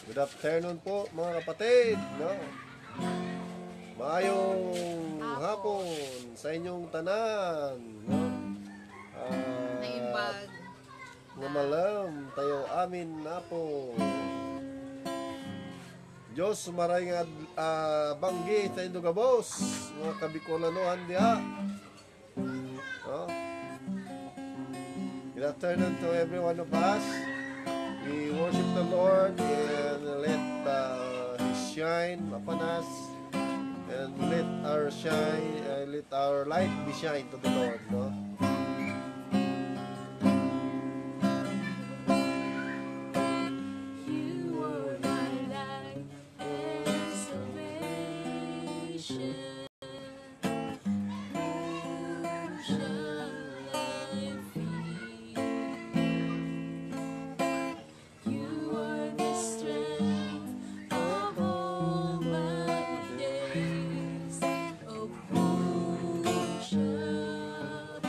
Good afternoon po mga kapatid, no? Maayong hapon sa inyong tanan, no? Naimbag. Nga malam tayo amin na po. Diyos maray nga banggi tayo dugabos mga kabikolanohan diha. No? Good afternoon to every one of us. We worship the Lord and let His shine upon us, and let our light be shine to the Lord, no? You are my light and salvation. Whom shall I fear? You are the strength of all my days. Of whom shall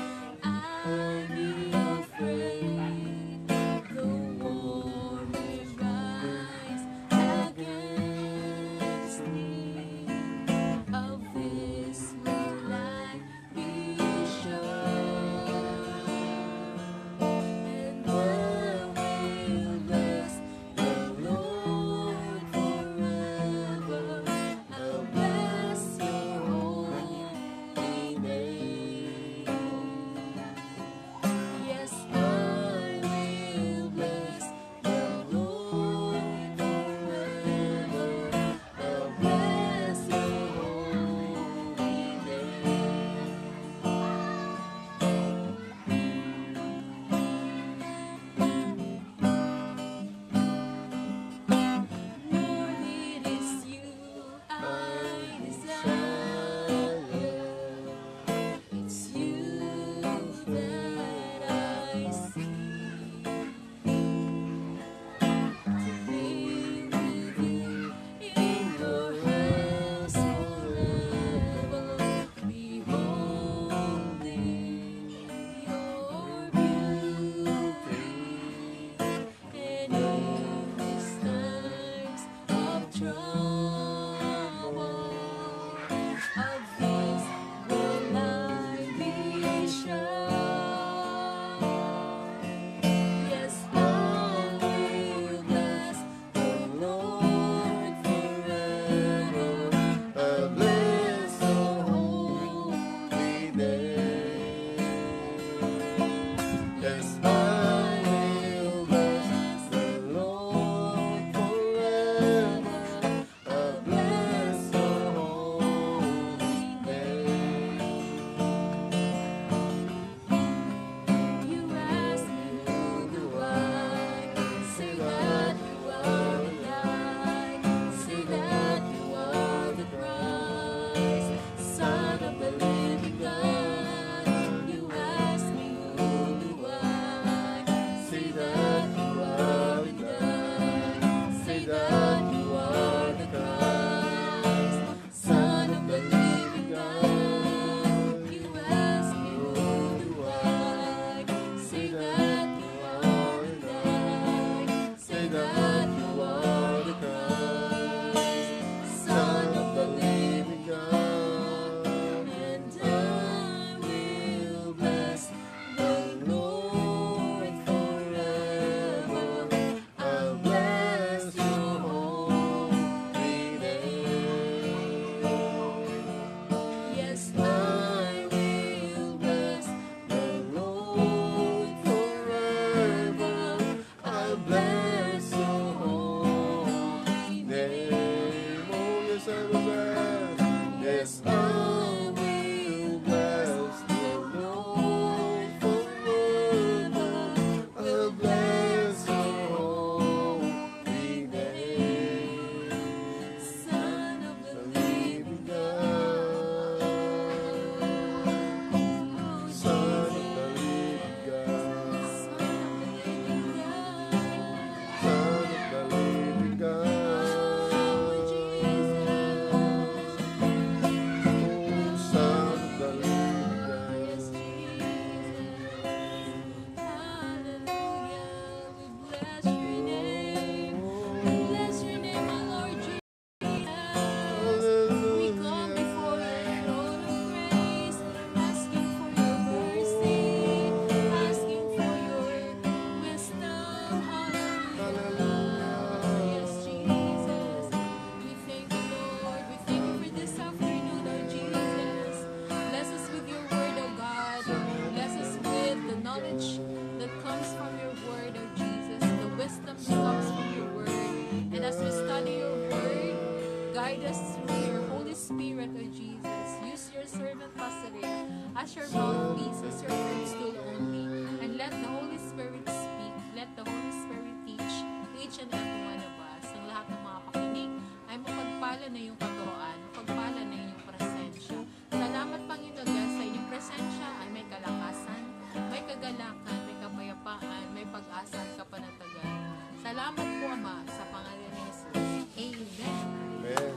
your mouthpiece as your footstool only. And let the Holy Spirit speak. Let the Holy Spirit teach to each and every one of us. Ang lahat ng mga pakinig ay mapagpala na yung katuroan, mapagpala na yung presensya. Salamat, Panginoon, dahil sa inyong presensya ay may kalakasan, may kagalakan, may kapayapaan, may pag-asa at kapanatagan. Salamat po, Ama, sa pangalan ni Jesus. Amen. Amen.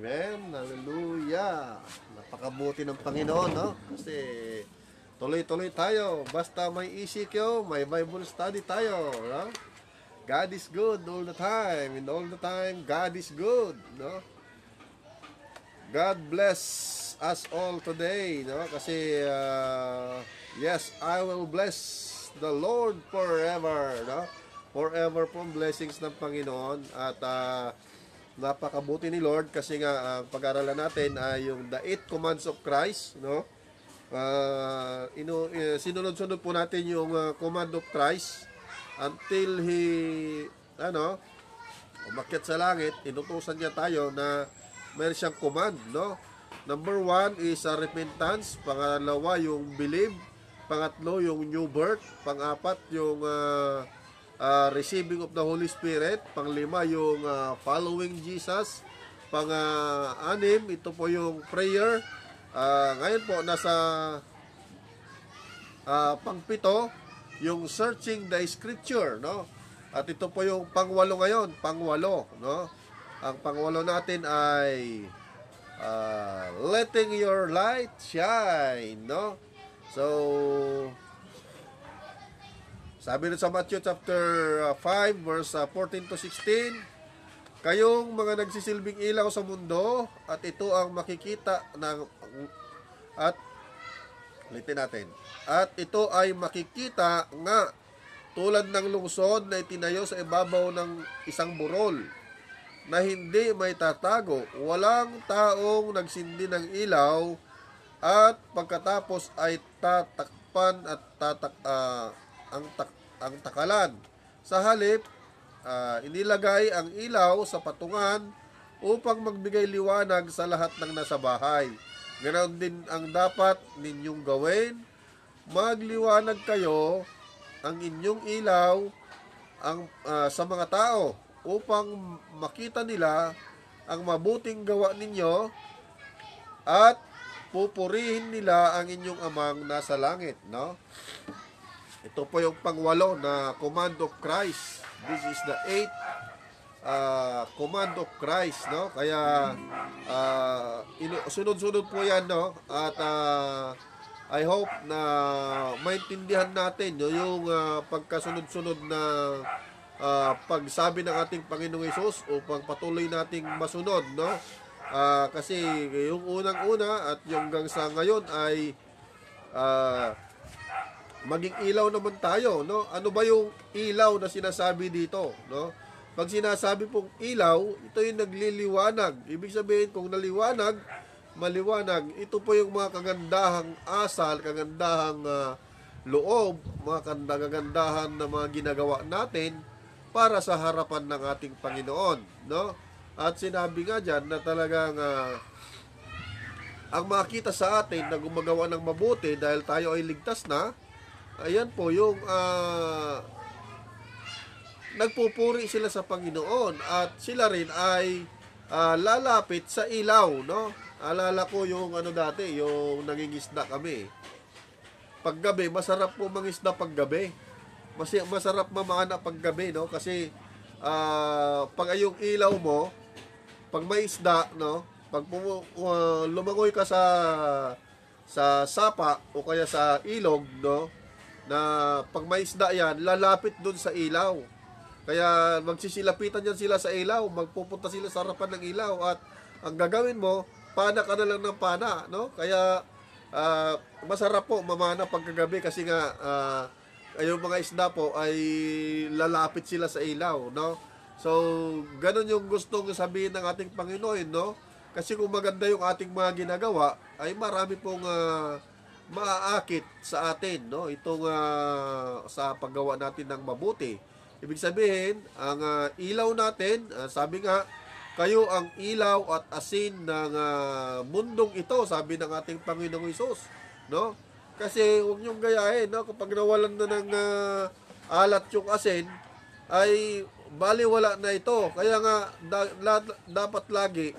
Amen. Hallelujah. Napakabuti ng Panginoon, no? Kasi tuloy-tuloy tayo. Basta may ECQ, may Bible study tayo, no? God is good all the time. And all the time, God is good, no? God bless us all today, no? Kasi, yes, I will bless the Lord forever, no? Forever pong blessings ng Panginoon. At, napakabuti ni Lord kasi nga ang pag-aralan natin ay yung the 8 commands of Christ, no? Sinunod-sunod po natin yung command of Christ until he umakyat sa langit. Inutusan niya tayo na meron siyang command, no? Number 1 is repentance, pangalawa yung believe, pangatlo yung new birth, pang-apat yung receiving of the Holy Spirit, pang-lima yung following Jesus, pang-anim, ito po yung prayer. Ngayon po, nasa pang-pito, yung searching the scripture, no? At ito po yung pang-walo ngayon, pang-walo, no? Ang pang-walo natin ay letting your light shine, no? So, sabi rin sa Matthew chapter 5 verse 14 to 16, kayong mga nagsisilbing ilaw sa mundo at ito ang makikita ng at ito ay makikita nga tulad ng lungsod na itinayo sa ibabaw ng isang burol na hindi may tatago, walang taong nagsindi ng ilaw at pagkatapos ay tatakpan at ang takalan. Sa halip, inilagay ang ilaw sa patungan upang magbigay liwanag sa lahat ng nasa bahay. Ganoon din ang dapat ninyong gawin. Magliwanag kayo ang inyong ilaw sa mga tao upang makita nila ang mabuting gawa ninyo at pupurihin nila ang inyong amang nasa langit, no? Ito po yung pangwalo na command of Christ. This is the 8th command of Christ, no? Kaya sunod-sunod po yan, no? At I hope na maintindihan natin, no, yung pagkasunod-sunod na pagsabi ng ating Panginoong Hesus upang patuloy nating masunod, no? Kasi yung unang-una at yung hanggang sa ngayon ay maging ilaw naman tayo, no? Ano ba yung ilaw na sinasabi dito, no? Pag sinasabi pong ilaw, ito yung nagliliwanag. Ibig sabihin, kung naliwanag, maliwanag. Ito po yung mga kagandahang asal, kagandahang loob, mga kagandahan na mga ginagawa natin para sa harapan ng ating Panginoon, no? At sinabi nga dyan na talagang ang makita sa atin na gumagawa ng mabuti dahil tayo ay ligtas na, ayan po yung nagpupuri sila sa Panginoon at sila rin ay lalapit sa ilaw, no? Alala ko yung dati, yung nangingisda kami. Paggabi, masarap po mangisda paggabi. Masarap mamana paggabi, no? Kasi pag yung ilaw mo, pag may isda, no? Pag lumangoy ka sa sapa o kaya sa ilog, no? Na pag may isda yan, lalapit dun sa ilaw. Kaya magsisilapitan yan sila sa ilaw, magpupunta sila sa harapan ng ilaw at ang gagawin mo, pana ka na lang ng pana, no? Kaya masarap po mamana pagkagabi kasi nga yung mga isda po ay lalapit sila sa ilaw, no? So, ganun yung gustong sabihin ng ating Panginoon, no? Kasi kung maganda yung ating mga ginagawa, ay marami pong maaakit sa atin, no? Itong sa paggawa natin ng mabuti. Ibig sabihin, ang ilaw natin, sabi nga, kayo ang ilaw at asin ng mundong ito, sabi ng ating Panginoong Hesus, no? Kasi huwag niyong gayahin, no? Kapag nawalan na ng alat yung asin, ay baliwala na ito. Kaya nga, dapat lagi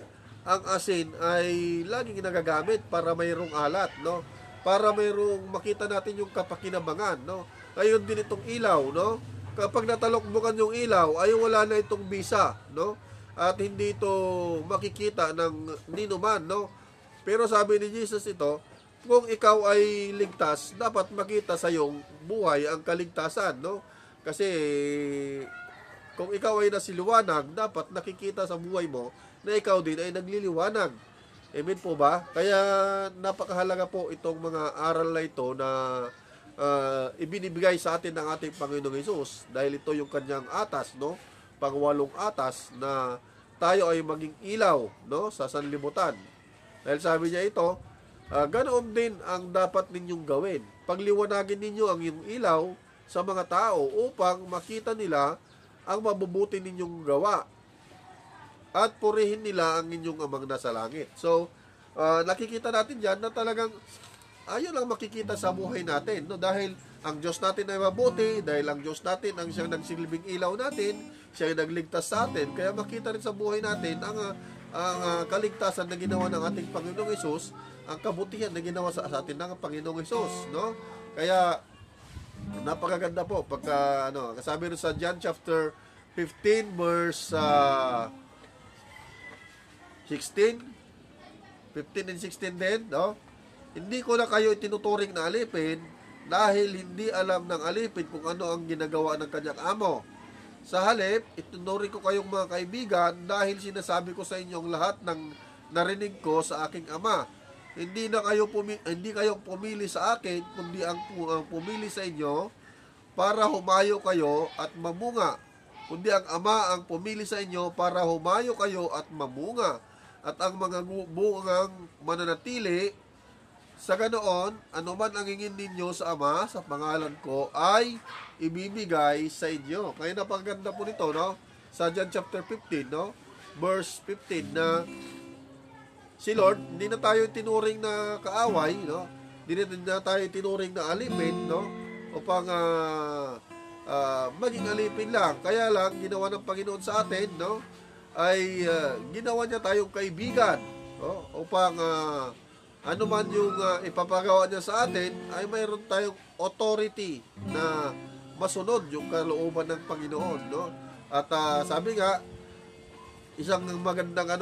ang asin ay laging nagagamit para mayroong alat, no? Para mayroong makita natin yung kapakinabangan, no? Ngayon din itong ilaw, no? Kapag natalokbukan yung ilaw, ay wala na itong bisa, no? At hindi ito makikita ng ninuman, no? Pero sabi ni Jesus ito, kung ikaw ay ligtas, dapat makita sa iyong buhay ang kaligtasan, no? Kasi kung ikaw ay nasiliwanag, dapat nakikita sa buhay mo na ikaw din ay nagliliwanag. Amen po ba? Kaya napakahalaga po itong mga aral na ito na ibinibigay sa atin ng ating Panginoong Hesus dahil ito yung kanyang atas, no? Pangwalong atas na tayo ay maging ilaw, no? Sa sanlibutan. Dahil sabi niya ito, ganoon din ang dapat ninyong gawin. Pagliwanagin ninyo ang iyong ilaw sa mga tao upang makita nila ang mabubuti ninyong gawa at purihin nila ang inyong amang nasa langit. So, nakikita natin dyan na talagang ayun lang makikita sa buhay natin, no? Dahil ang Diyos natin ay mabuti, dahil ang Diyos natin ang siyang nagsilbing ilaw natin, siya ang nagligtas sa atin, kaya makita rin sa buhay natin ang kaligtasan na ginawa ng ating Panginoong Hesus, ang kabutihan na ginawa sa atin ng Panginoong Hesus, no? Kaya napakaganda po pagka kasabi rin sa John chapter 15 verse 16, 15 and 16 din, no? Hindi ko na kayo itinuturing na alipin dahil hindi alam ng alipin kung ano ang ginagawa ng kanyang amo. Sa halip, itinuturing ko kayong mga kaibigan dahil sinasabi ko sa inyong lahat ng narinig ko sa aking ama. Hindi kayong pumili sa akin, kundi ang pumili sa inyo para humayo kayo at mamunga. Kundi ang ama ang pumili sa inyo para humayo kayo at mamunga. At ang mga bungang mananatili, sa ganoon, anuman ang hingin ninyo sa Ama, sa pangalan ko, ay ibibigay sa inyo. Kaya napaganda po nito, no? Sa John chapter 15, no? Verse 15, na si Lord, hindi na tayo tinuring na kaaway, no? Hindi na tayo tinuring na alipin, no? Upang maging alipin lang. Kaya lang, ginawa ng Panginoon sa atin, no? Ay ginawa niya tayong kaibigan, no? Upang ano man yung ipapagawa niya sa atin, ay mayroon tayong authority na masunod yung kalooban ng Panginoon, no? At sabi nga, isang magandang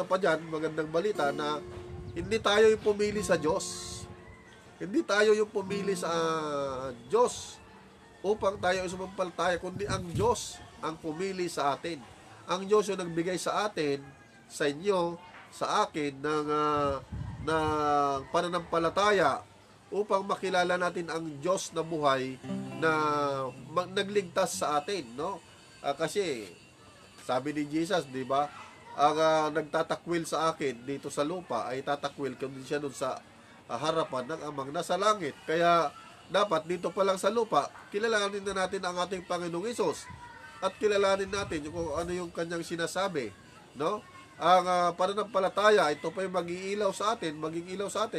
magandang balita na hindi tayo yung pumili sa Diyos. Hindi tayo yung pumili sa Diyos upang tayo sumampalataya, kundi ang Diyos ang pumili sa atin. Ang Diyos yung nagbigay sa atin, sa inyo, sa akin, ng pananampalataya upang makilala natin ang Diyos na buhay na nagligtas sa atin, no? Kasi sabi ni Jesus, di ba, ang nagtatakwil sa akin dito sa lupa ay tatakwil kundi siya doon sa harapan ng amang nasa langit. Kaya dapat dito pa lang sa lupa, kilalanin na natin ang ating Panginoong Hesus at kilalanin natin kung ano yung kanyang sinasabi, no? Ang pananampalataya, ito pa yung maging ilaw sa atin.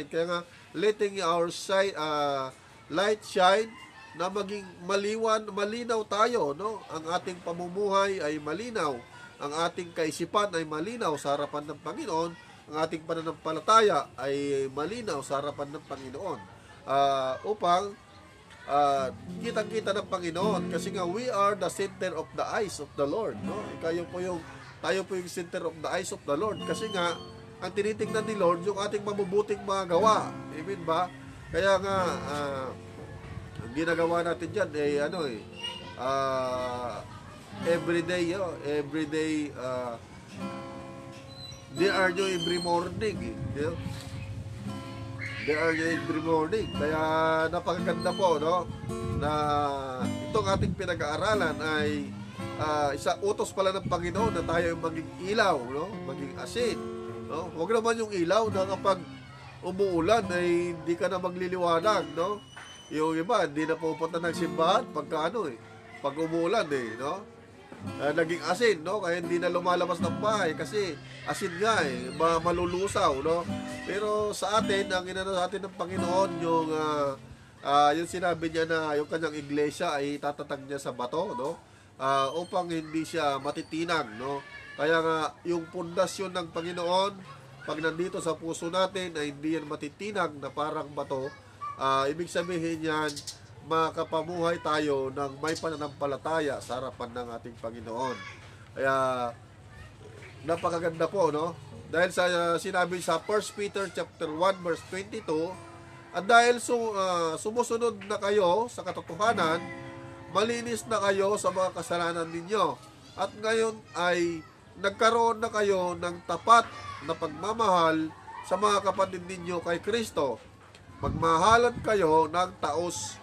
Kaya nga, letting our light shine, na maging malinaw tayo, no? Ang ating pamumuhay ay malinaw, ang ating kaisipan ay malinaw sa harapan ng Panginoon, ang ating pananampalataya ay malinaw sa harapan ng Panginoon. Upang kitang-kita ng Panginoon, kasi nga we are the center of the eyes of the Lord, no? Tayo po yung center of the eyes of the Lord. Kasi nga, ang tinitingnan ni Lord, yung ating mabubuting mga gawa. Amen ba? Kaya nga, ang ginagawa natin dyan, everyday, they are new every morning. They are new every morning. Kaya napakaganda po, no? Na itong ating pinag-aaralan ay isa utos pala ng Panginoon na tayo maging ilaw, no? Maging asin, no? Huwag naman yung ilaw na kapag umuulan ay hindi ka na magliliwanag, no? Yung iba hindi na pupunta ng simbahan pag umuulan, no? naging asin, no? Kaya hindi na lumalabas ng bahay kasi asin nga eh, malulusaw, no? Pero sa atin, ang inano sa atin ng Panginoon, yung sinabi niya na yung kanyang iglesia ay tatatag niya sa bato, no? Upang hindi siya matitinag, no? Kaya nga, yung pundasyon ng Panginoon, pag nandito sa puso natin ay hindi yan matitinag na parang bato, ibig sabihin yan, makapamuhay tayo ng may pananampalataya sa harapan ng ating Panginoon. Kaya, napakaganda po, no? Dahil sa sinabi sa 1 Peter chapter 1 verse 22, at dahil sumusunod na kayo sa katotohanan, malinis na kayo sa mga kasalanan ninyo. At ngayon ay nagkaroon na kayo ng tapat na pagmamahal sa mga kapatid ninyo kay Kristo. Magmahalan kayo ng taos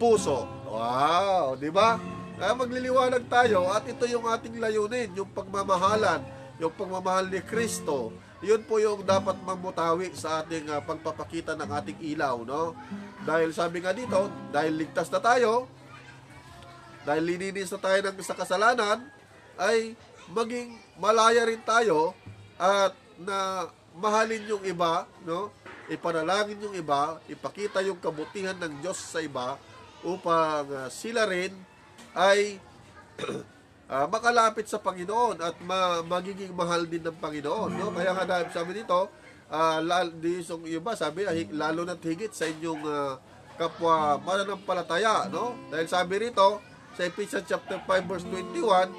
puso. Wow, di ba? Kaya magliliwanag tayo at ito yung ating layunin, yung pagmamahalan, yung pagmamahal ni Kristo. Yun po yung dapat mamutawi sa ating pagpapakita ng ating ilaw, no? Dahil sabi nga dito, dahil ligtas na tayo, dahil lininis na tayo sa kasalanan, ay maging malaya rin tayo at na mahalin yung iba, no? Ipanalangin yung iba, ipakita yung kabutihan ng Diyos sa iba, upang sila rin ay makalapit sa Panginoon at magiging mahal din ng Panginoon, no? Kaya nga dahil sabi dito, yung iba sabi lalo na't higit sa inyong kapwa mananampalataya, no? Dahil sabi rito sa Ephesians chapter 5 verse 21,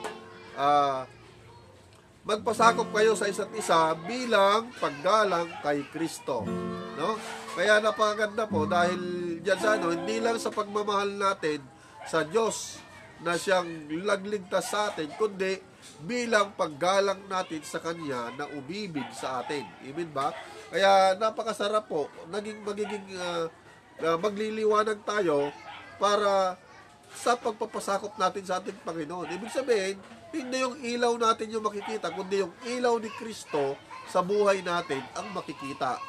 magpasakop kayo sa isa't isa bilang paggalang kay Kristo, no? Kaya napakaganda po dahil diyan sa hindi lang sa pagmamahal natin sa Diyos na siyang lagligtas sa atin, kundi bilang paggalang natin sa Kanya na umibig sa atin. Amen ba? Kaya napakasarap po, magiging magliliwanag tayo para sa pagpapasakop natin sa ating Panginoon. Ibig sabihin, hindi yung ilaw natin yung makikita, kundi yung ilaw ni Kristo sa buhay natin ang makikita.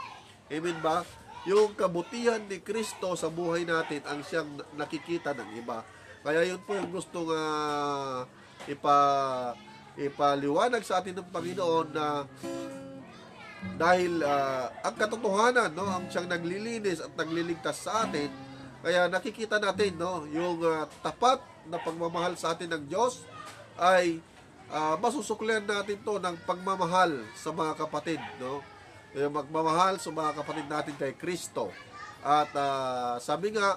Amen ba? Yung kabutihan ni Kristo sa buhay natin ang siyang nakikita ng iba. Kaya yun po yung gustong ipaliwanag sa atin ng Panginoon na dahil ang katotohanan, no, ang siyang naglilinis at nagliligtas sa atin, kaya nakikita natin, no, yung tapat na pagmamahal sa atin ng Diyos ay masusuklian natin to ng pagmamahal sa mga kapatid, no? Yung magmamahal sa mga kapatid natin kay Kristo. At sabi nga,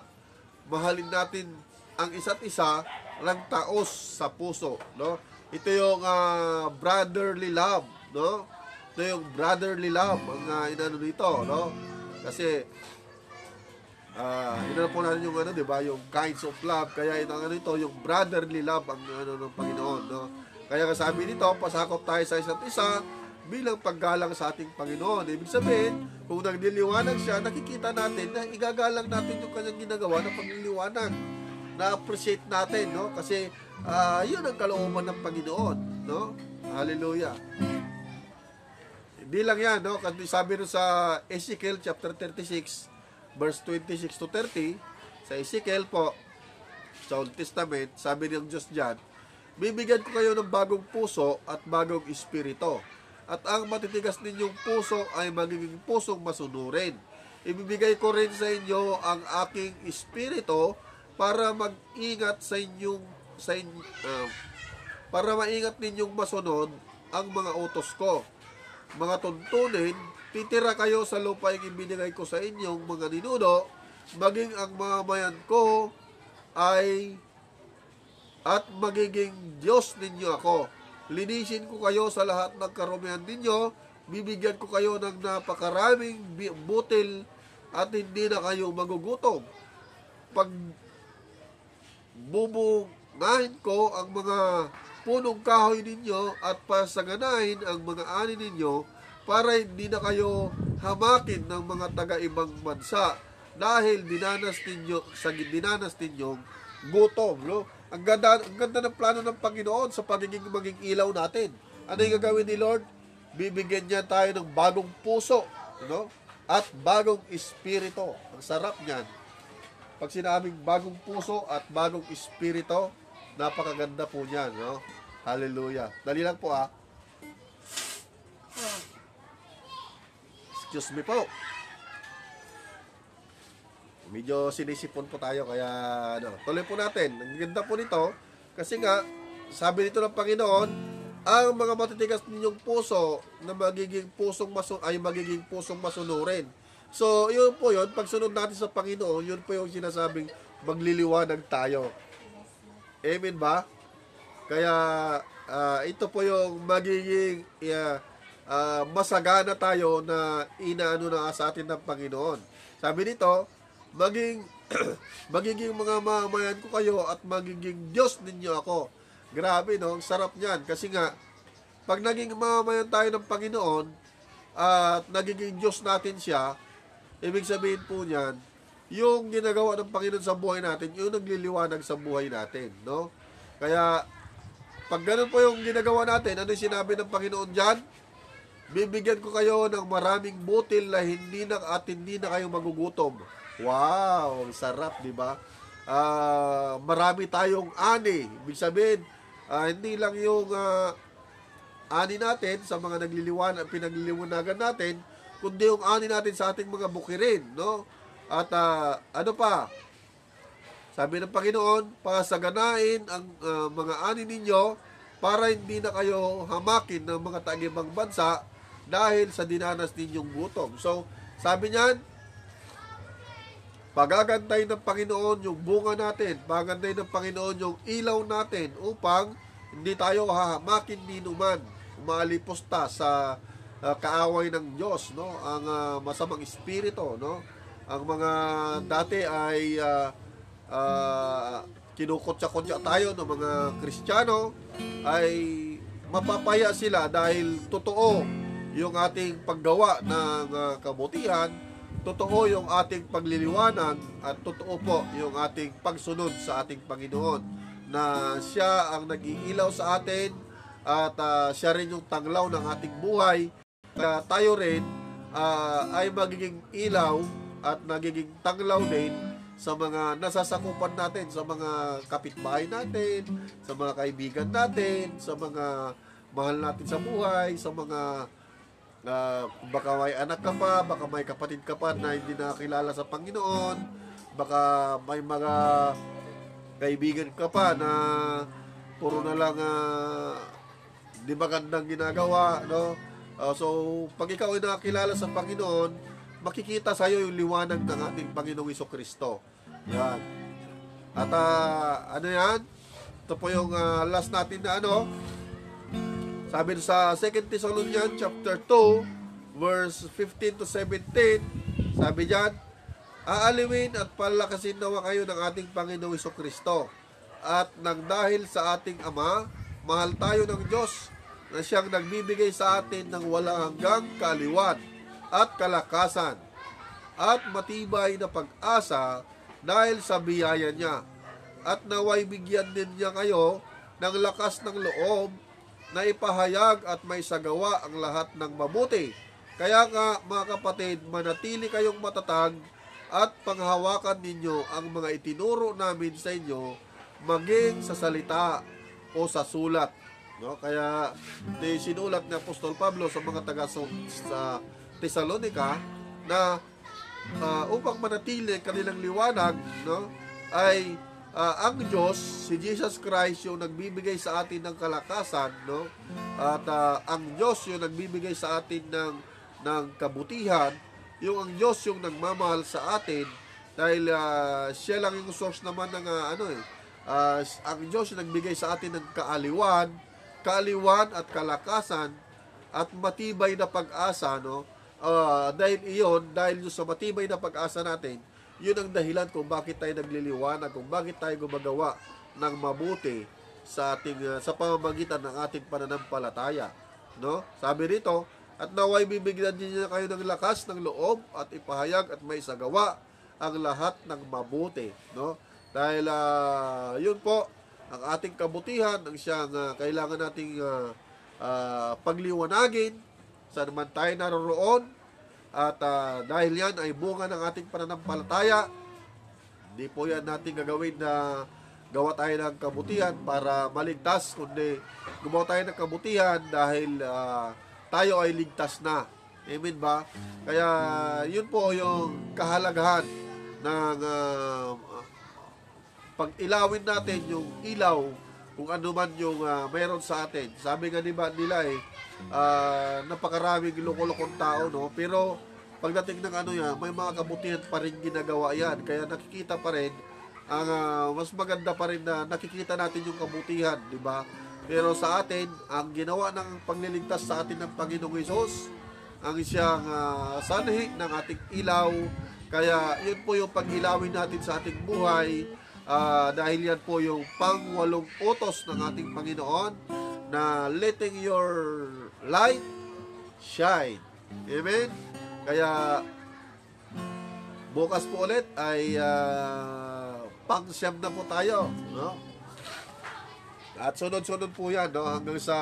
mahalin natin ang isa't isa ng taos sa puso, no? Ito yung brotherly love, no? Ito yung brotherly love ang inano dito, no? Kasi inano po natin yung di ba, yung kinds of love. Kaya ito yung brotherly love ang ng Panginoon, no? Kaya sabi dito, pasakop tayo sa isa't isa bilang paggalang sa ating Panginoon. Ibig sabihin, kung nagliliwanag siya, nakikita natin na igagalang natin yung kanyang ginagawa na pagliliwanag. Na-appreciate natin, no? Kasi yun ang kalooban ng Panginoon, no? Hallelujah. Hindi lang yan, no? Kasi sabi rin sa Ezekiel chapter 36 verse 26 to 30, sa Ezekiel po, sa Old Testament, sabi ng Diyos dyan, bibigyan ko kayo ng bagong puso at bagong espiritu. At ang matitigas ninyong puso ay magiging pusong masunurin. Ibibigay ko rin sa inyo ang aking espiritu para mag-ingat para maingat ninyong masunod ang mga utos ko. Mga tuntunin, titira kayo sa lupaing ibinigay ko sa inyong mga ninuno, maging ang mga mayan ko ay at magiging Diyos ninyo ako. Linisin ko kayo sa lahat ng karumihan ninyo, bibigyan ko kayo ng napakaraming butil at hindi na kayo magugutom. Pag bubungahin ko ang mga punong kahoy ninyo at pasaganahin ang mga ani ninyo para hindi na kayo hamakin ng mga taga-ibang bansa dahil dinanas ninyong gutom, no? Ang ganda ng plano ng Panginoon sa maging ilaw natin. Ano yung gagawin ni Lord? Bibigyan niya tayo ng bagong puso, no? At bagong espiritu. Ang sarap niyan. Pag sinabing bagong puso at bagong espiritu, Napakaganda po niyan, no? Hallelujah. Dali lang po, Excuse me po. Medyo sinisipon po tayo, kaya tuloy po natin. Ang ganda po nito, kasi nga, sabi nito ng Panginoon, ang mga matitigas ninyong puso na magiging pusong masunurin. So, yun po yun. Pagsunod natin sa Panginoon, yun po yung sinasabing magliliwanag tayo. Amen ba? Kaya, ito po yung magiging masagana tayo na inaano na sa atin ng Panginoon. Sabi nito, magiging mga mamayan ko kayo at magiging Diyos ninyo ako. Grabe, no? Sarap niyan. Kasi nga, pag naging mamamayan tayo ng Panginoon at nagiging Diyos natin siya, ibig sabihin po niyan, yung ginagawa ng Panginoon sa buhay natin, yung nagliliwanag sa buhay natin, no? Kaya, pag ganun po yung ginagawa natin, ano yung sinabi ng Panginoon dyan? Bibigyan ko kayo ng maraming butil na hindi na kayo magugutom. Wow, sarap, di ba? Marami tayong ani. Ibig sabihin, hindi lang yung ani natin sa mga pinagliliwanagan natin, kundi yung ani natin sa ating mga bukirin, no? At ano pa? Sabi ng Panginoon, pasaganain ang mga ani ninyo para hindi na kayo hamakin ng mga taga-ibang bansa dahil sa dinanas ninyong gutom. So, sabi niyan, pagagantay ng Panginoon yung bunga natin, pagagantay ng Panginoon yung ilaw natin upang hindi tayo hahamakin ni numan, umalipusta sa kaaway ng Diyos, no? Ang masamang espiritu, no? Ang mga dati ay kinukutsa-kutsa tayo ng mga Kristiyano, ay mapapaya sila dahil totoo yung ating paggawa ng kabutihan, totoo yung ating pagliliwanag, at totoo po yung ating pagsunod sa ating Panginoon, na siya ang nag-iilaw sa atin at siya rin yung tanglaw ng ating buhay. Kaya tayo rin ay magiging ilaw at nagiging tanglaw din sa mga nasasakupan natin, sa mga kapitbahay natin, sa mga kaibigan natin, sa mga mahal natin sa buhay, sa mga baka may anak ka pa, baka may kapatid ka pa na hindi nakakilala sa Panginoon, baka may mga kaibigan ka pa na puro na lang di magandang ginagawa, no? So, pag ikaw ay nakakilala sa Panginoon, makikita sa iyo yung liwanag ng ating Panginoong Jesucristo. Yan. At ano yan? Ito po yung last natin na sabi sa 2 Thessalonians chapter 2 verse 15 to 17, sabi diyan, aaliwin at palakasin nawa kayo ng ating Panginoong Jesucristo, at nang dahil sa ating Ama, mahal tayo ng Diyos na siyang nagbibigay sa atin ng walang hanggang kaaliwan at kalakasan at matibay na pag-asa dahil sa biyaya niya, at naway bigyan din niya kayo ng lakas ng loob na ipahayag at may sagawa ang lahat ng mabuti. Kaya nga, mga kapatid, manatili kayong matatag at panghawakan ninyo ang mga itinuro namin sa inyo, maging sa salita o sa sulat. No? Kaya sinulat ni Apostol Pablo sa mga taga sa Thessalonica na upang manatili kanilang liwanag, no, ay ang Diyos, si Jesus Christ, yung nagbibigay sa atin ng kalakasan, no? At ang Diyos yung nagbibigay sa atin ng kabutihan, yung ang Diyos yung nagmamahal sa atin, dahil siya lang yung source naman ng ang Diyos yung nagbigay sa atin ng kaaliwan at kalakasan at matibay na pag-asa, no? Dahil yung sa matibay na pag-asa natin, yun ang dahilan kung bakit tayo nagliliwanag, kung bakit tayo gumagawa ng mabuti sa ating sa pamamagitan ng ating pananampalataya, no? Sabi rito, at naway bibigyan niya kayo ng lakas ng loob at ipahayag at may sagawa ang lahat ng mabuti, no? Dahil yun po ang ating kabutihan, ang siyang kailangan nating pagliwanagin saan man tayo naroroon. At dahil yan ay bunga ng ating pananampalataya, hindi po yan natin gagawin na gawa tayo ng kabutihan para maligtas, kundi gumawa tayo ng kabutihan dahil tayo ay ligtas na. Amen ba? Kaya yun po yung kahalagahan ng pag-ilawin natin yung ilaw kung ano man yung meron sa atin. Sabi nga nila napakaraming loko-lokong tao, no? Pero pagdating ng may mga kabutihan pa rin ginagawa yan. Kaya nakikita pa rin, mas maganda pa rin na nakikita natin yung kabutihan, di ba? Pero sa atin, ang ginawa ng pagliligtas sa atin ng Panginoong Hesus, ang siyang sanhi ng ating ilaw. Kaya yun po yung pag-ilawin natin sa ating buhay, dahil yan po yung pang-8 utos ng ating Panginoon na letting your light shine. Amen? Kaya bukas po ulit ay pang-siyam na po tayo, no? At sunod-sunod po yan, no? Hanggang sa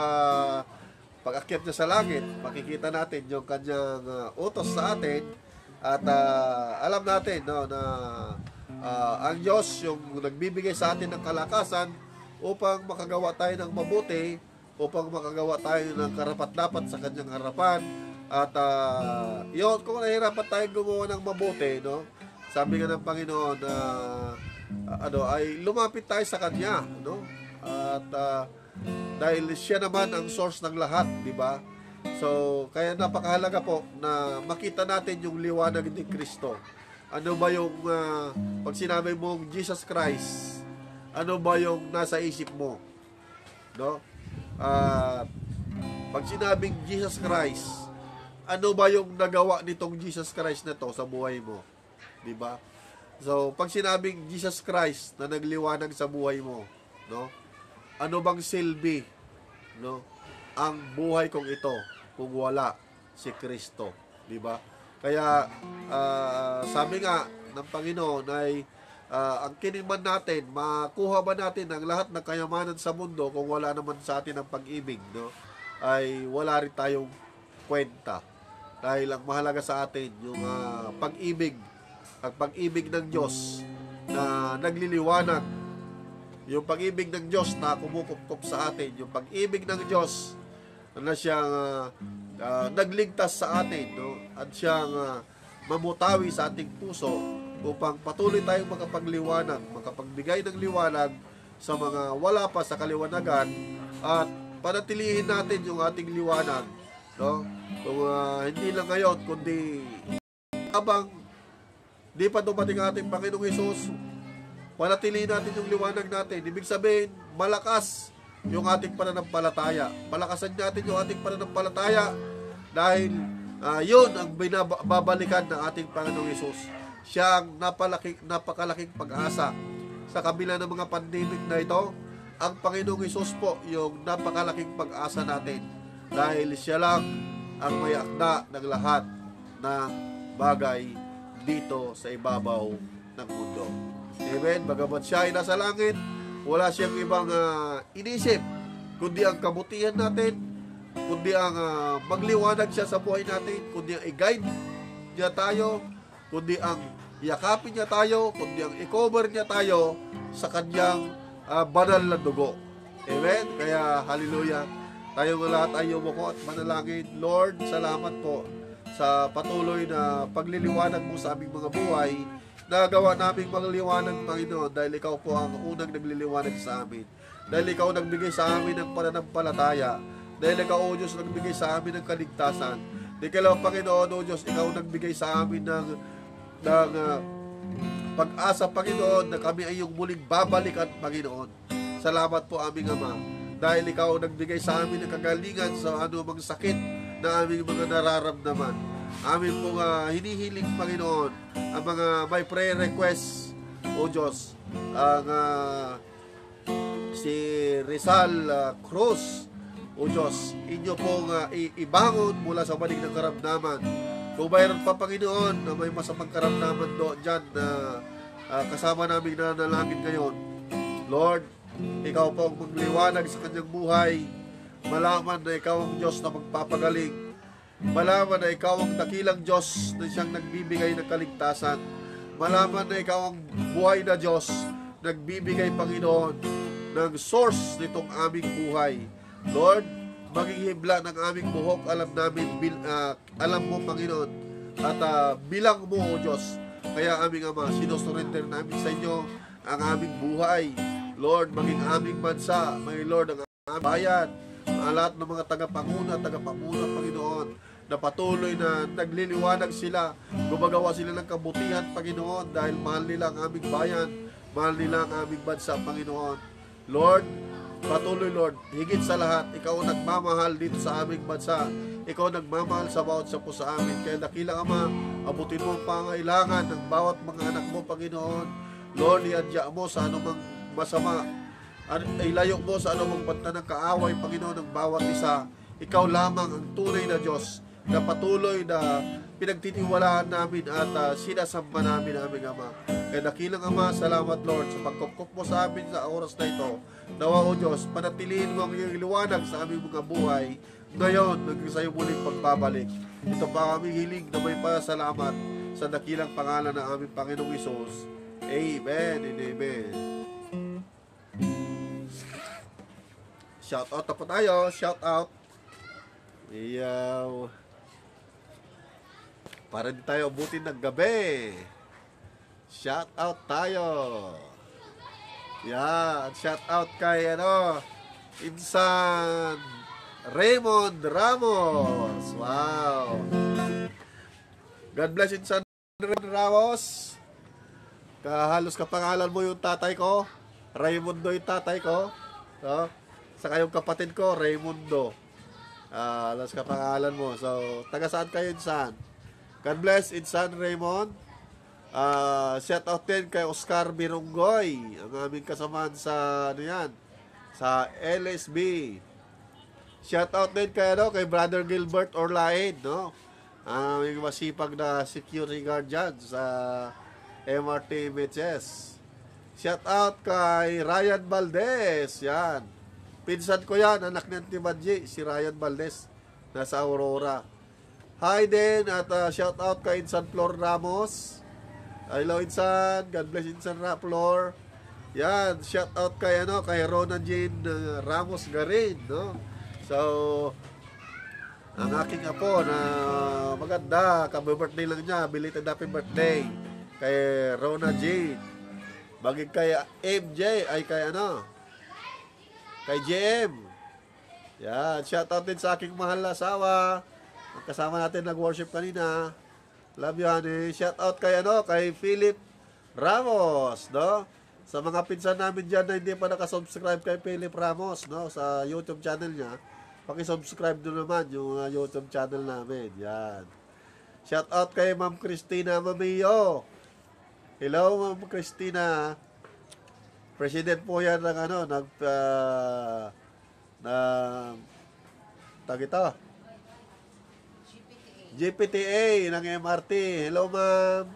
pag-akyat niya sa langit, makikita natin yung kanyang utos sa atin. At alam natin, no, na ang Diyos yung nagbibigay sa atin ng kalakasan upang makagawa tayo ng mabuti, upang makagawa tayo ng karapat-dapat sa kanyang harapan. At yun, kung nahirapan tayo gumawa ng mabuti, no, sabi nga ng Panginoon ay lumapit tayo sa kanya, no? At dahil siya naman ang source ng lahat, di ba? So, kaya napakahalaga po na makita natin yung liwanag ni Kristo. Ano ba yung pag sinabi mong Jesus Christ, ano ba yung nasa isip mo? No? Pag sinabing Jesus Christ, ano ba yung nagawa nitong Jesus Christ na to sa buhay mo? Di ba? So, pag sinabing Jesus Christ na nagliwanag sa buhay mo, no? Ano bang silbi, no, ang buhay kong ito kung wala si Kristo, di ba? Kaya sabi nga ng Panginoon ay ang kiniman natin, makuha ba natin ang lahat ng kayamanan sa mundo kung wala naman sa atin ang pag-ibig, no? Ay wala rin tayong kwenta. Dahil ang mahalaga sa atin yung pag-ibig, ang pag-ibig ng Diyos na nagliliwanag, yung pag-ibig ng Diyos na kumukupkup sa atin, yung pag-ibig ng Diyos na siyang nagligtas sa atin, no? At siyang mamutawi sa ating puso upang patuloy tayong makapagliwanag, makapagbigay ng liwanag sa mga wala pa sa kaliwanagan, at panatilihin natin yung ating liwanag, no? Kung hindi lang ngayon, kundi habang di pa dumating ating Panginoong Hesus, panatilihin natin yung liwanag natin. Ibig sabihin, malakas yung ating pananampalataya. Palakasan natin yung ating pananampalataya dahil yun ang babalikan ng ating Panginoong Hesus. Siya ang napakalaking pag-asa. Sa kabila ng mga pandemic na ito, ang Panginoong Hesus po yung napakalaking pag-asa natin dahil siya lang ang may akda ng lahat ng bagay dito sa ibabaw ng mundo. Amen. Bagamat siya ay nasa langit, wala siyang ibang inisip kundi ang kabutihan natin, kundi ang magliwanag siya sa buhay natin, kundi ang i-guide niya tayo, kundi ang yakapin niya tayo, kundi ang i-cover niya tayo sa kanyang banal na dugo. Amen. Kaya hallelujah. Tayong lahat ay yumuko at manalangin. Lord, salamat po sa patuloy na pagliliwanag mo sa aming mga buhay. Nagawa naming magliwanag, Panginoon, dahil ikaw po ang unang nagliliwanag sa amin. Dahil ikaw nagbigay sa amin ng pananampalataya. Dahil ikaw, O Diyos, nagbigay sa amin ng kaligtasan. Dahil ikaw, Panginoon, O Diyos, ikaw nagbigay sa amin ng pag-asa, Panginoon, na kami ay yung muling babalikan, Panginoon. Salamat po, aming Ama. Dahil ikaw nagbigay sa amin ng kagalingan sa anumang sakit na aming mga nararamdaman. Amin pong hinihiling, Panginoon, ang mga may prayer requests, O Diyos, ang si Rizal Cruz, O Diyos, inyo pong ibangon mula sa maling ng karamdaman. Kung mayroon pa, Panginoon, na may masamang karamdaman doon dyan na kasama namin na nalangin ngayon, Lord, ikaw po ang magliwanag sa kanyang buhay, malaman na ikaw ang Diyos na magpapagaling, malaman na ikaw ang dakilang Diyos na siyang nagbibigay ng kaligtasan, malaman na ikaw ang buhay na Diyos nagbibigay, Panginoon, ng source nitong aming buhay. Lord, maging hibla ng aming buhok, alam namin, alam mo, Panginoon, at bilang mo, O Diyos. Kaya aming Ama, sinusurrender namin sa inyo ang aming buhay. Lord, maging aming bansa, my Lord, ang aming bayan, ang lahat ng mga tagapanguna, Panginoon, na patuloy na nagliliwanag sila, gumagawa sila ng kabutihan, Panginoon, dahil mahal nila ang aming bayan, mahal nila ang aming bansa, Panginoon. Lord, patuloy, Lord, higit sa lahat, Ikaw ang nagmamahal dito sa aming bansa. Ikaw ang nagmamahal sa bawat isa po sa amin. Kaya dakilang Ama, abutin mo ang pangailangan ng bawat mga anak mo, Panginoon. Lord, iadya mo sa anumang masama. Ilayo mo sa anumang banta ng kaaway, Panginoon, ng bawat isa. Ikaw lamang ang tunay na Diyos na patuloy na pinagtitiwalaan namin at sinasamba namin aming Ama. Kaya dakilang Ama, salamat Lord sa pagkupkup mo sa amin sa oras na ito. Nawa, O Diyos, panatiliin mo ang iyong liwanag sa aming mga buhay. Ngayon, hanggang sa iyong muling pagbabalik. Ito pa aming hiling na may pasalamat sa dakilang pangalan ng aming Panginoong Hesus. Amen and amen. Shout out na po tayo. Shout out. Iyaw. Para di tayo abutin ng gabi. Shout out tayo. Yan. Shout out kay Insan Raymond Ramos. Wow. God bless Insan Raymond Ramos. Halos kapangalan mo yung tatay ko. Raymundo yung tatay ko. So, saka yung kapatid ko, Raymundo. Halos kapangalan mo. So, taga saan kayo, Insan? God bless, Insan Raymond. Shout out din kay Oscar Birunggoy, ang aming kasamahan sa, sa LSB. Shout out din kay, kay Brother Gilbert Orlaid, no? Ang aming masipag na security guard dyan sa MRT MHS. Shout out kay Ryan Valdez, yan. Pinsan ko yan, anak ni Auntie Madji, si Ryan Valdez, nasa Aurora. Hi din, at shout out kay Insan Flor Ramos. Hello Insan, God bless Insan Flor. Yan, shout out kay kay Rona Jean Ramos Garin, no? So, ang aking apo na maganda, kabe-birthday lang niya, belated happy birthday kay Rona Jean. Bagay kay MJ, ay kay kay JM. Yan, shout out din sa aking mahal na asawa. Ang kasama natin nag-worship kanina. Love you, honey. Shout out kay kay Philip Ramos, no? Sa mga pinsan namin diyan na hindi pa naka-subscribe kay Philip Ramos, no, sa YouTube channel niya. Paki-subscribe do naman yung YouTube channel namin. Yan. Shout out kay Ma'am Christina Mamio. Hello, Ma'am Christina. President po yan ng GPTA ng MRT. Hello, ma'am.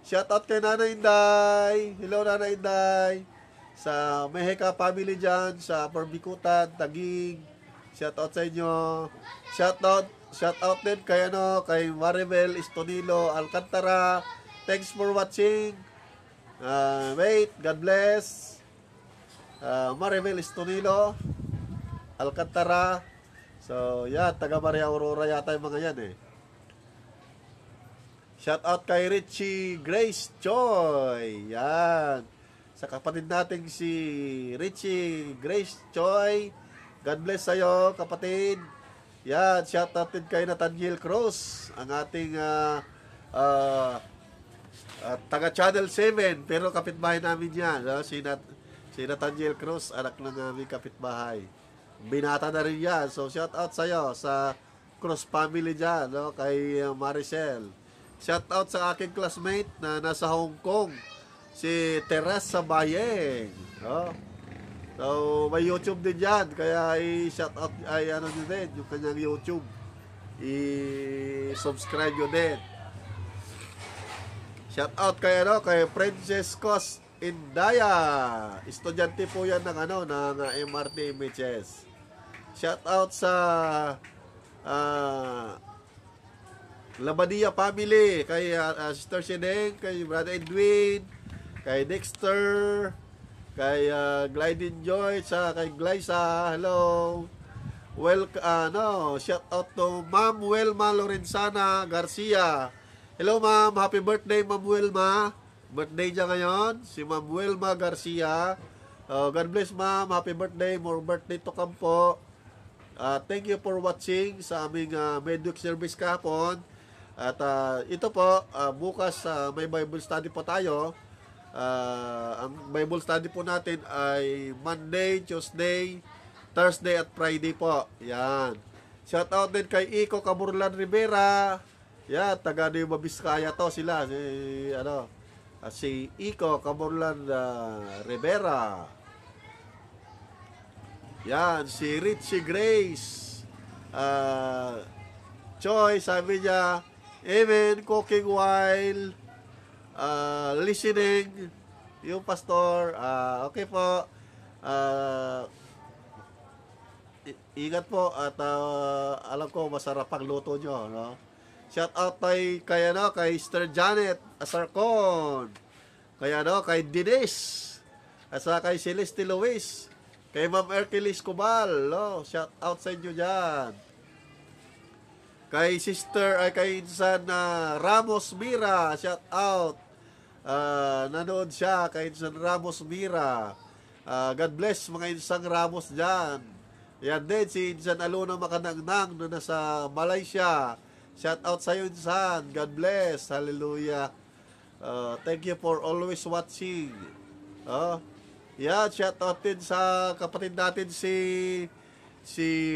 Shout out kay Nanay Inday. Hello, Nanay Inday. Sa Meheka family dyan, sa Perbikutan, Tagig. Shout out sa inyo. Shout out din kay kay Maribel Estonilo Alcantara. Thanks for watching. Wait, God bless. Maribel Estonilo Alcantara. So, yan, taga Maria Aurora yata yung mga yan eh. Shout out kay Richie Grace Choi. Yan. Sa kapatid nating si Richie Grace Choi. God bless sa'yo, kapatid. Yan. Shout out din kay Nathaniel Cruz. Ang ating taga Channel 7. Pero kapitbahay namin yan. Si Nathaniel Cruz, anak ng aming kapitbahay. Binata na rin yan. So, shout out sa'yo sa Cruz family dyan. No? Kay Maricel. Shout out sa aking classmate na nasa Hong Kong, si Teresa Bayeng. No? So, may YouTube din yan. Kaya i-shout out, nyo din, yung kanyang YouTube. I-subscribe nyo din. Shout out kay, kay Princess Cos Indaya. Estudyante po yan ng, ng MRT MHS. Shout out sa, Labadia family, kay Sister Shedeng, kay Brother Edwin, kay Dexter, kay Gliding Joy, sa kay Glyza, hello. Shout out to Ma'am Wilma Lorenzana Garcia. Hello ma'am, happy birthday Ma'am Wilma. Birthday niya ngayon, si Ma'am Wilma Garcia. God bless ma'am, happy birthday, more birthday to come po. Thank you for watching sa aming midweek service kahapon. At ito po, bukas may Bible study po tayo. Ang Bible study po natin ay Monday, Tuesday, Thursday at Friday po. Yan. Shout out din kay Iko Caburlan Rivera. Yan, taga Nueva Vizcaya to sila. Si Iko Caburlan Rivera. Yan, si Richie Grace. Choy, sabi niya, amen, cooking while listening. Yung pastor, okay po. Ingat po at alam ko masarap ang luto nyo, no? Shout out kay Sister Janet Asarcon. Kay Denise. At saka kay Celeste Luis. Kay Ma'am Erkelis Cubal, no? Shout out sa inyo dyan. Kay Insan Ramos Mira, shout out. Nanood siya kay Insan Ramos Mira. God bless mga Insang Ramos dyan. Yan din si Insan Aluna Makanangnang na nasa Malaysia. Shout out sa iyo, Insan. God bless. Hallelujah. Thank you for always watching. Yan, shout out din sa kapatid natin si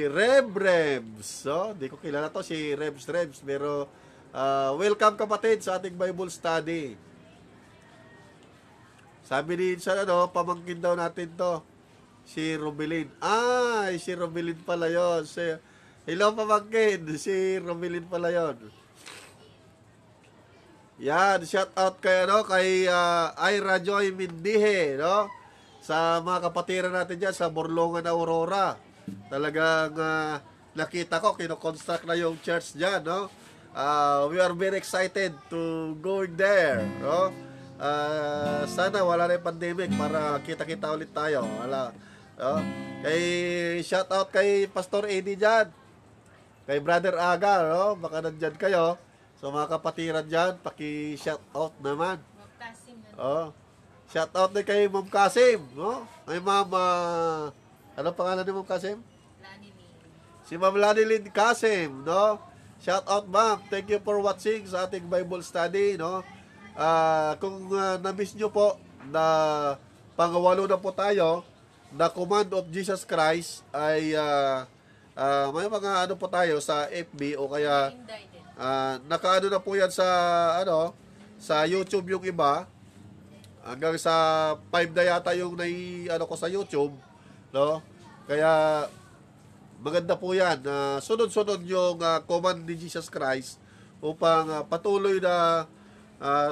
Rebs. Di ko kilala to si Rebs. Pero welcome kapatid sa ating Bible study. Sabi ni Insan, pamangkin daw natin to. Si Romelin. Si Romelin pala yun. Hello pamangkin. Si Romelin pala yun. Yan, shout out kay Ira Joy Mindihe, no? Sa mga kapatiran natin dyan sa Borlongan, Aurora. Talagang nakita ko, kino-construct na yung church dyan, no? We are very excited to go there, no? Sana wala na yung pandemic para kita-kita ulit tayo. Shout out kay Pastor Eddie dyan, kay Brother Aga, no? Baka nandyan kayo. So mga kapatiran dyan, paki-shout out naman. Shout out din kay Ma'am Kasim, no? Ay Ma'am, ano pangalan ni Ma'am Kasim? Si Ma'am Lanilyn Kasim, no? Shout out ma'am, thank you for watching sa ating Bible study, no? Kung na-miss nyo po na pangawalo na po tayo, the command of Jesus Christ ay may mga po tayo sa FB o kaya nakaano na po yan sa sa YouTube yung iba. Hanggang sa 5 na yata yung ko sa YouTube, no? Kaya maganda po yan. Sunod-sunod yung command ni Jesus Christ upang patuloy na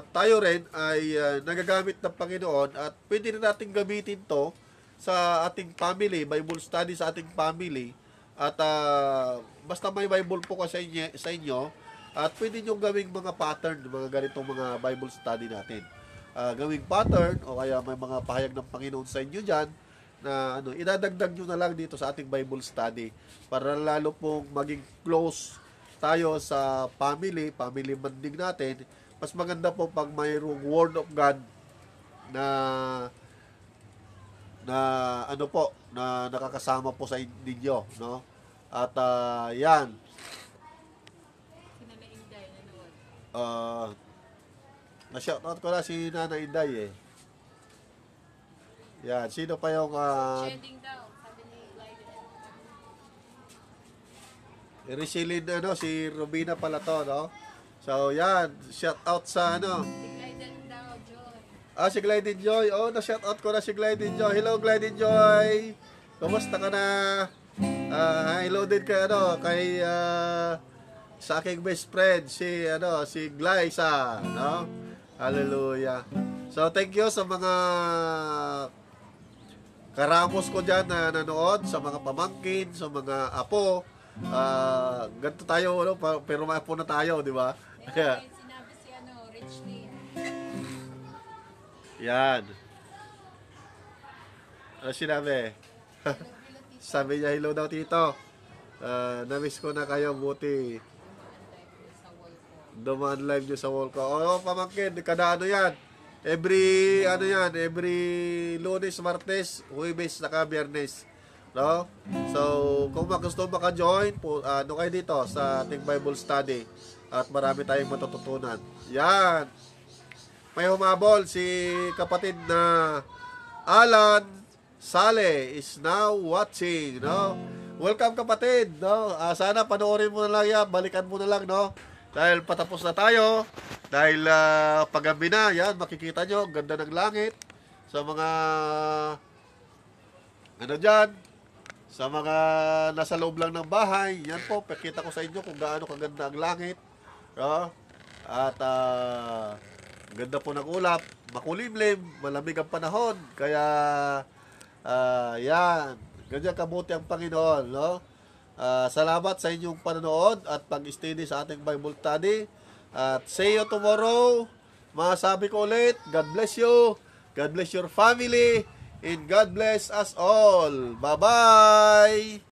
tayo rin ay nagagamit ng Panginoon at pwede rin natin gamitin to sa ating family, Bible study sa ating family. At basta may Bible po ka sa inyo at pwede nyo gawing mga pattern, mga ganitong mga Bible study natin. Gawing pattern o kaya may mga pahayag ng Panginoon sa inyo dyan na idadagdag nyo na lang dito sa ating Bible study para lalo pong maging close tayo sa family bonding natin. Mas maganda po pag mayroong Word of God na nakakasama po sa inyo, no? At yan. Na-shoutout ko na si Nana Inday eh. Yan, sino pa yung Shedding daw, sabi ni Richelyn, si Rubina pala to, no? So, yan, shoutout sa Si Gliding daw, Joy. Si Gliding Joy. Na-shoutout ko na si Gliding Joy. Hello, Gliding Joy. Kumusta ka na? Hello din kay sa aking best friend si Glyza, no? Hallelujah. So thank you sa mga karamos ko diyan na nanood, sa mga pamangkin, sa mga apo. Ganito tayo, pero may apo na tayo, di ba? Sinabi si Rich Lee. Yan. Ano sinabi? Sabi niya, hello daw tito. Na-miss ko na kayo, buti. Dumaan live nyo sa wall ko. Oo, pamangkin, kada ano yan. Every Lunes, Martes, Huwebes, saka Biyernes. No? So, kung gusto maka-join, ano kayo dito sa ating Bible study. At marami tayong matututunan. Yan. May humabol si kapatid na Alan Sale is now watching, no? Welcome kapatid, no? Sana panoorin mo na lang yan, balikan mo na lang, no? Dahil patapos na tayo, dahil paggabi na, yan, makikita nyo, ganda ng langit. Sa mga, ano dyan, sa mga nasa loob lang ng bahay, yan po, pakita ko sa inyo kung gaano kaganda ang langit, no? At, ganda po ng ulap, makulimlim, malamig ang panahon, kaya, yan, ganyan kabuti ang Panginoon, no? Salamat sa inyong panonood at pag-study sa ating Bible study. At see you tomorrow. Masabi ko ulit, God bless you, God bless your family, and God bless us all. Bye-bye!